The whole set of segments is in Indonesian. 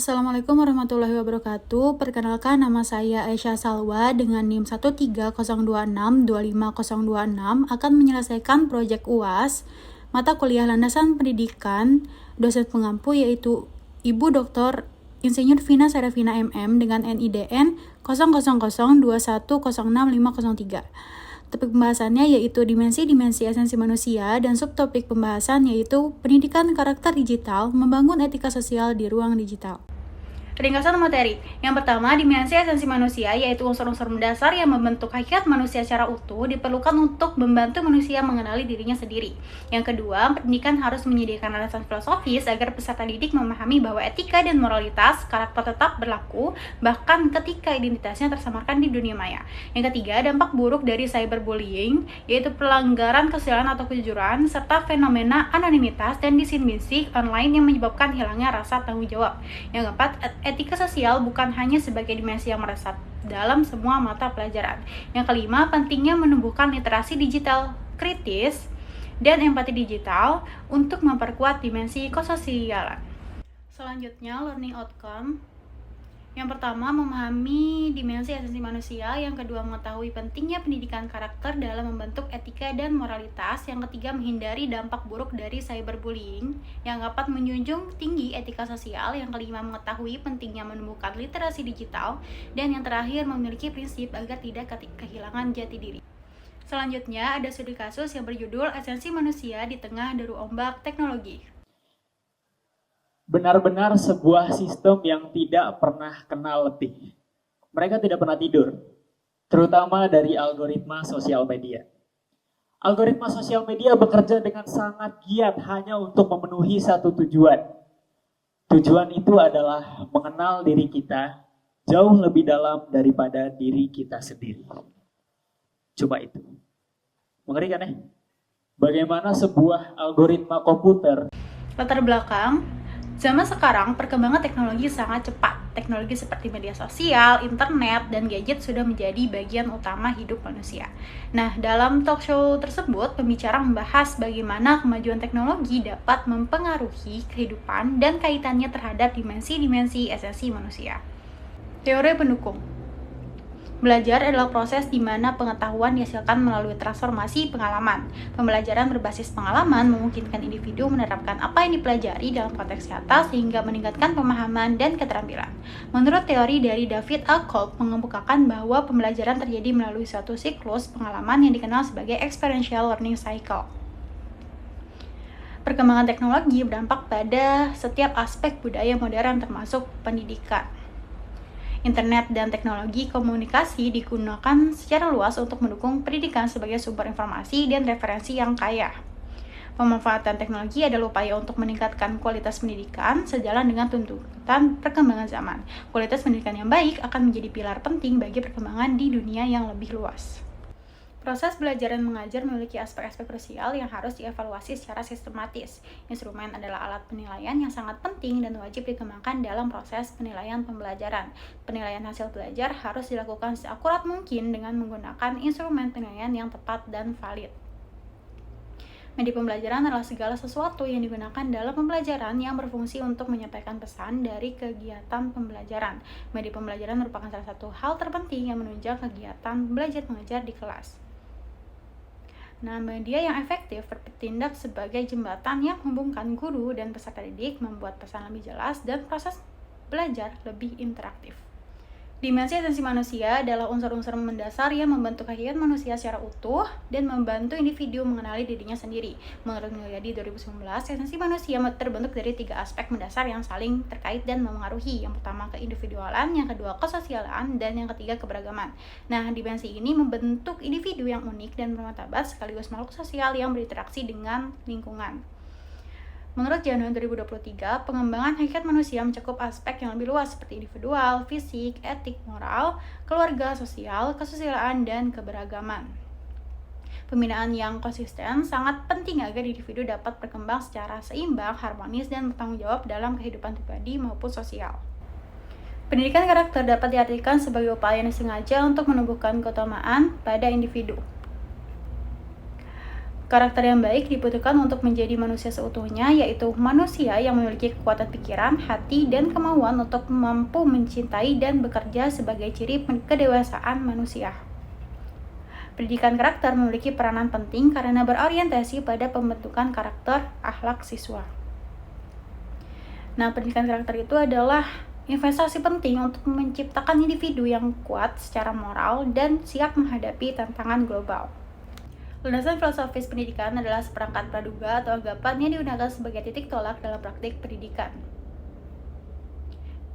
Assalamualaikum warahmatullahi wabarakatuh. Perkenalkan, nama saya Aisyah Salwa dengan NIM 130262526 akan menyelesaikan proyek UAS mata kuliah landasan pendidikan dosen pengampu yaitu Ibu Dr. Insinyur Vina Serafina MM dengan NIDN 000210606503. Topik pembahasannya yaitu dimensi-dimensi esensi manusia dan subtopik pembahasan yaitu pendidikan karakter digital, membangun etika sosial di ruang digital. Ringkasan materi. Yang pertama, dimensi esensi manusia yaitu unsur-unsur mendasar yang membentuk hakikat manusia secara utuh diperlukan untuk membantu manusia mengenali dirinya sendiri. Yang kedua, pendidikan harus menyediakan alasan filosofis agar peserta didik memahami bahwa etika dan moralitas karakter tetap berlaku bahkan ketika identitasnya tersamarkan di dunia maya. Yang ketiga, dampak buruk dari cyberbullying yaitu pelanggaran kesusilaan atau kejujuran serta fenomena anonimitas dan disinformasi online yang menyebabkan hilangnya rasa tanggung jawab. Yang keempat, etika sosial bukan hanya sebagai dimensi yang meresap dalam semua mata pelajaran. Yang kelima, pentingnya menumbuhkan literasi digital kritis dan empati digital untuk memperkuat dimensi kesosialan. Selanjutnya, learning outcome. Yang pertama, memahami dimensi esensi manusia. Yang kedua, mengetahui pentingnya pendidikan karakter dalam membentuk etika dan moralitas. Yang ketiga, menghindari dampak buruk dari cyberbullying. Yang keempat, menjunjung tinggi etika sosial. Yang kelima, mengetahui pentingnya menumbuhkan literasi digital. Dan yang terakhir, memiliki prinsip agar tidak kehilangan jati diri. Selanjutnya, ada studi kasus yang berjudul Esensi Manusia di Tengah Deru Ombak Teknologi. Benar-benar sebuah sistem yang tidak pernah kenal letih. Mereka tidak pernah tidur, terutama dari algoritma sosial media. Algoritma sosial media bekerja dengan sangat giat hanya untuk memenuhi satu tujuan. Tujuan itu adalah mengenal diri kita jauh lebih dalam daripada diri kita sendiri. Coba itu. Mengerikan ya? Bagaimana sebuah algoritma komputer. Latar belakang, zaman sekarang perkembangan teknologi sangat cepat. Teknologi seperti media sosial, internet, dan gadget sudah menjadi bagian utama hidup manusia. Nah, dalam talk show tersebut, pembicara membahas bagaimana kemajuan teknologi dapat mempengaruhi kehidupan dan kaitannya terhadap dimensi-dimensi esensi manusia. Teori pendukung. Belajar adalah proses di mana pengetahuan dihasilkan melalui transformasi pengalaman. Pembelajaran berbasis pengalaman memungkinkan individu menerapkan apa yang dipelajari dalam konteks nyata sehingga meningkatkan pemahaman dan keterampilan. Menurut teori dari David A. Kolb mengemukakan bahwa pembelajaran terjadi melalui suatu siklus pengalaman yang dikenal sebagai experiential learning cycle. Perkembangan teknologi berdampak pada setiap aspek budaya modern termasuk pendidikan. Internet dan teknologi komunikasi digunakan secara luas untuk mendukung pendidikan sebagai sumber informasi dan referensi yang kaya. Pemanfaatan teknologi adalah upaya untuk meningkatkan kualitas pendidikan sejalan dengan tuntutan perkembangan zaman. Kualitas pendidikan yang baik akan menjadi pilar penting bagi perkembangan di dunia yang lebih luas. Proses belajar dan mengajar memiliki aspek-aspek krusial yang harus dievaluasi secara sistematis. Instrumen adalah alat penilaian yang sangat penting dan wajib dikembangkan dalam proses penilaian pembelajaran. Penilaian hasil belajar harus dilakukan seakurat mungkin dengan menggunakan instrumen penilaian yang tepat dan valid. Media pembelajaran adalah segala sesuatu yang digunakan dalam pembelajaran yang berfungsi untuk menyampaikan pesan dari kegiatan pembelajaran. Media pembelajaran merupakan salah satu hal terpenting yang menunjang kegiatan belajar mengajar di kelas. Nah, media yang efektif bertindak sebagai jembatan yang menghubungkan guru dan peserta didik, membuat pesan lebih jelas dan proses belajar lebih interaktif. Dimensi esensi manusia adalah unsur-unsur mendasar yang membentuk hakikat manusia secara utuh dan membantu individu mengenali dirinya sendiri. Menurut Mulyadi 2019, esensi manusia terbentuk dari 3 aspek mendasar yang saling terkait dan memengaruhi. Yang pertama keindividualan, yang kedua kesosialan, dan yang ketiga keberagaman. Nah, dimensi ini membentuk individu yang unik dan bermartabat sekaligus makhluk sosial yang berinteraksi dengan lingkungan. Menurut Januari 2023, pengembangan hakikat manusia mencakup aspek yang lebih luas seperti individual, fisik, etik, moral, keluarga, sosial, kesosialan, dan keberagaman. Pembinaan yang konsisten sangat penting agar individu dapat berkembang secara seimbang, harmonis, dan bertanggung jawab dalam kehidupan pribadi maupun sosial. Pendidikan karakter dapat diartikan sebagai upaya yang disengaja untuk menumbuhkan keutamaan pada individu. Karakter yang baik dibutuhkan untuk menjadi manusia seutuhnya, yaitu manusia yang memiliki kekuatan pikiran, hati, dan kemauan untuk mampu mencintai dan bekerja sebagai ciri kedewasaan manusia. Pendidikan karakter memiliki peranan penting karena berorientasi pada pembentukan karakter akhlak siswa. Nah, pendidikan karakter itu adalah investasi penting untuk menciptakan individu yang kuat secara moral dan siap menghadapi tantangan global. Landasan filosofis pendidikan adalah seperangkat praduga atau anggapan yang digunakan sebagai titik tolak dalam praktik pendidikan.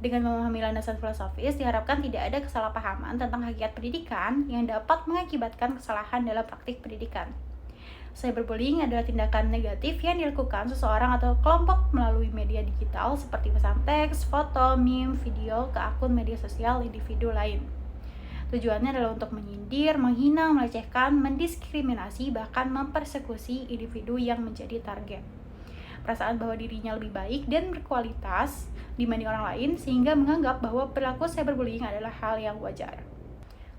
Dengan memahami landasan filosofis, diharapkan tidak ada kesalahpahaman tentang hakikat pendidikan yang dapat mengakibatkan kesalahan dalam praktik pendidikan. Cyberbullying adalah tindakan negatif yang dilakukan seseorang atau kelompok melalui media digital seperti pesan teks, foto, meme, video ke akun media sosial individu lain. Tujuannya adalah untuk menyindir, menghina, melecehkan, mendiskriminasi, bahkan mempersekusi individu yang menjadi target. Perasaan bahwa dirinya lebih baik dan berkualitas dibanding orang lain, sehingga menganggap bahwa perilaku cyberbullying adalah hal yang wajar.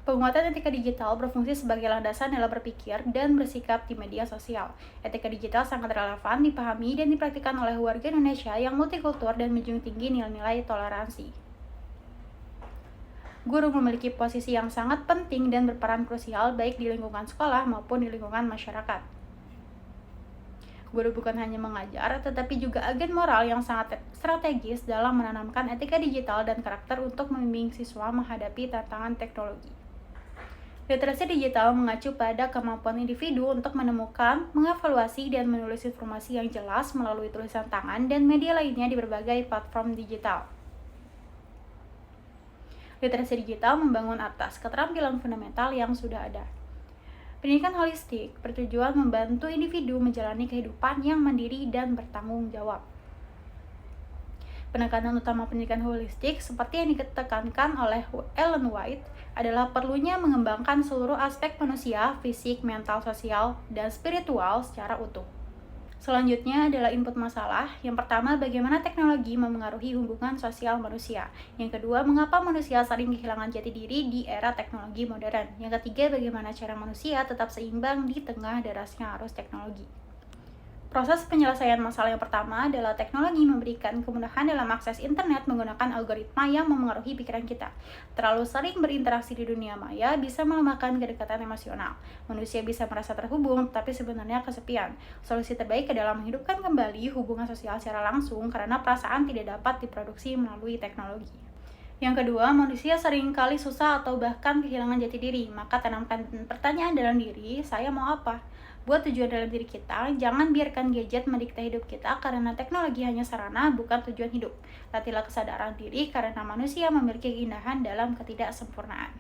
Penguatan etika digital berfungsi sebagai landasan dalam berpikir dan bersikap di media sosial. Etika digital sangat relevan dipahami dan dipraktikkan oleh warga Indonesia yang multikultur dan menjunjung tinggi nilai-nilai toleransi. Guru memiliki posisi yang sangat penting dan berperan krusial baik di lingkungan sekolah maupun di lingkungan masyarakat. Guru bukan hanya mengajar, tetapi juga agen moral yang sangat strategis dalam menanamkan etika digital dan karakter untuk membimbing siswa menghadapi tantangan teknologi. Literasi digital mengacu pada kemampuan individu untuk menemukan, mengevaluasi, dan menulis informasi yang jelas melalui tulisan tangan dan media lainnya di berbagai platform digital. Literasi digital membangun atas keterampilan fundamental yang sudah ada. Pendidikan holistik bertujuan membantu individu menjalani kehidupan yang mandiri dan bertanggung jawab. Penekanan utama pendidikan holistik seperti yang ditekankan oleh Ellen White adalah perlunya mengembangkan seluruh aspek manusia, fisik, mental, sosial, dan spiritual secara utuh. Selanjutnya adalah input masalah. Yang pertama, bagaimana teknologi memengaruhi hubungan sosial manusia. Yang kedua, mengapa manusia sering kehilangan jati diri di era teknologi modern. Yang ketiga, bagaimana cara manusia tetap seimbang di tengah derasnya arus teknologi. Proses penyelesaian masalah yang pertama adalah teknologi memberikan kemudahan dalam akses internet menggunakan algoritma yang memengaruhi pikiran kita. Terlalu sering berinteraksi di dunia maya bisa melemahkan kedekatan emosional. Manusia bisa merasa terhubung, tapi sebenarnya kesepian. Solusi terbaik adalah menghidupkan kembali hubungan sosial secara langsung karena perasaan tidak dapat diproduksi melalui teknologi. Yang kedua, manusia seringkali susah atau bahkan kehilangan jati diri. Maka tanamkan pertanyaan dalam diri, saya mau apa? Buat tujuan dalam diri kita, jangan biarkan gadget mendikte hidup kita karena teknologi hanya sarana, bukan tujuan hidup. Latihlah kesadaran diri karena manusia memiliki keindahan dalam ketidaksempurnaan.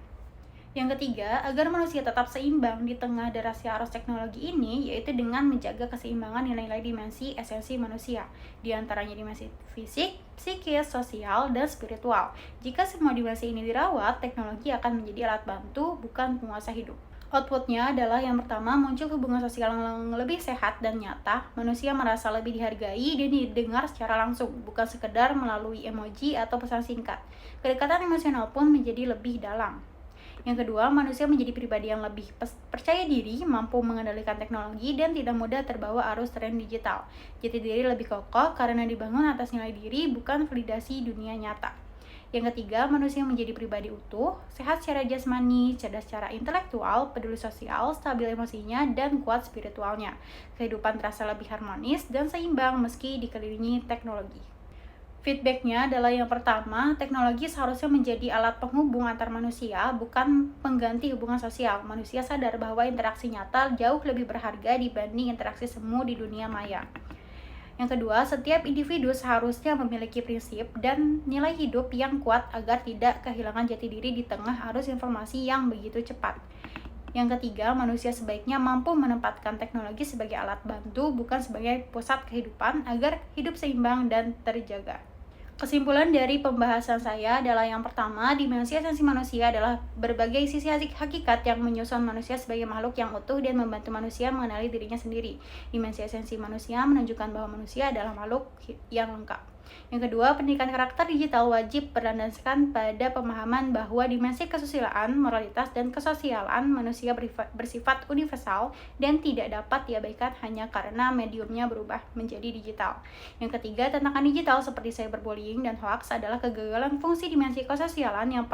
Yang ketiga, agar manusia tetap seimbang di tengah derasnya arus teknologi ini, yaitu dengan menjaga keseimbangan nilai-nilai dimensi esensi manusia, di antaranya dimensi fisik, psikis, sosial, dan spiritual. Jika semua dimensi ini dirawat, teknologi akan menjadi alat bantu, bukan penguasa hidup. Outputnya adalah yang pertama, muncul hubungan sosial yang lebih sehat dan nyata. Manusia merasa lebih dihargai dan didengar secara langsung, bukan sekedar melalui emoji atau pesan singkat. Kedekatan emosional pun menjadi lebih dalam. Yang kedua, manusia menjadi pribadi yang lebih percaya diri, mampu mengendalikan teknologi, dan tidak mudah terbawa arus tren digital. Jati diri lebih kokoh karena dibangun atas nilai diri, bukan validasi dunia nyata. Yang ketiga, manusia menjadi pribadi utuh, sehat secara jasmani, cerdas secara intelektual, peduli sosial, stabil emosinya, dan kuat spiritualnya. Kehidupan terasa lebih harmonis dan seimbang meski dikelilingi teknologi. Feedbacknya adalah yang pertama, teknologi seharusnya menjadi alat penghubung antar manusia, bukan pengganti hubungan sosial. Manusia sadar bahwa interaksi nyata jauh lebih berharga dibanding interaksi semu di dunia maya. Yang kedua, setiap individu seharusnya memiliki prinsip dan nilai hidup yang kuat agar tidak kehilangan jati diri di tengah arus informasi yang begitu cepat. Yang ketiga, manusia sebaiknya mampu menempatkan teknologi sebagai alat bantu, bukan sebagai pusat kehidupan, agar hidup seimbang dan terjaga. Kesimpulan dari pembahasan saya adalah yang pertama, dimensi esensi manusia adalah berbagai sisi hakikat yang menyusun manusia sebagai makhluk yang utuh dan membantu manusia mengenali dirinya sendiri. Dimensi esensi manusia menunjukkan bahwa manusia adalah makhluk yang lengkap. Yang kedua, pendidikan karakter digital wajib berlandaskan pada pemahaman bahwa dimensi kesusilaan, moralitas, dan kesosialan manusia bersifat universal dan tidak dapat diabaikan hanya karena mediumnya berubah menjadi digital. Yang ketiga, tantangan digital seperti cyberbullying dan hoax adalah kegagalan fungsi dimensi kesosialan yang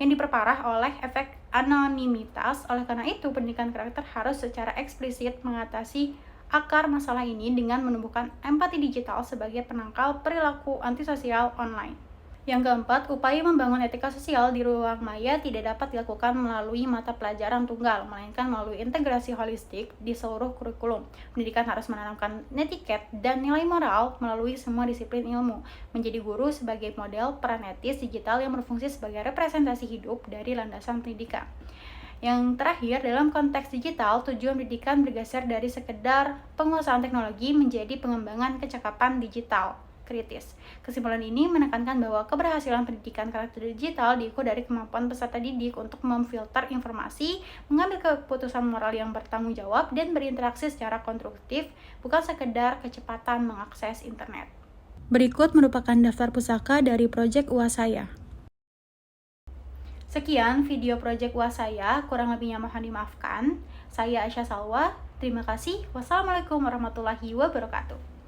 diperparah oleh efek anonimitas. Oleh karena itu, pendidikan karakter harus secara eksplisit mengatasi akar masalah ini dengan menumbuhkan empati digital sebagai penangkal perilaku antisosial online. Yang keempat, upaya membangun etika sosial di ruang maya tidak dapat dilakukan melalui mata pelajaran tunggal, melainkan melalui integrasi holistik di seluruh kurikulum. Pendidikan harus menanamkan netiket dan nilai moral melalui semua disiplin ilmu. Menjadi guru sebagai model peran etis digital yang berfungsi sebagai representasi hidup dari landasan pendidikan. Yang terakhir, dalam konteks digital, tujuan pendidikan bergeser dari sekedar penguasaan teknologi menjadi pengembangan kecakapan digital kritis. Kesimpulan ini menekankan bahwa keberhasilan pendidikan karakter digital diukur dari kemampuan peserta didik untuk memfilter informasi, mengambil keputusan moral yang bertanggung jawab, dan berinteraksi secara konstruktif, bukan sekedar kecepatan mengakses internet. Berikut merupakan daftar pusaka dari Project UAS saya. Sekian video Project UAS saya, kurang lebihnya mohon dimaafkan. Saya Aisyah Salwa, terima kasih. Wassalamualaikum warahmatullahi wabarakatuh.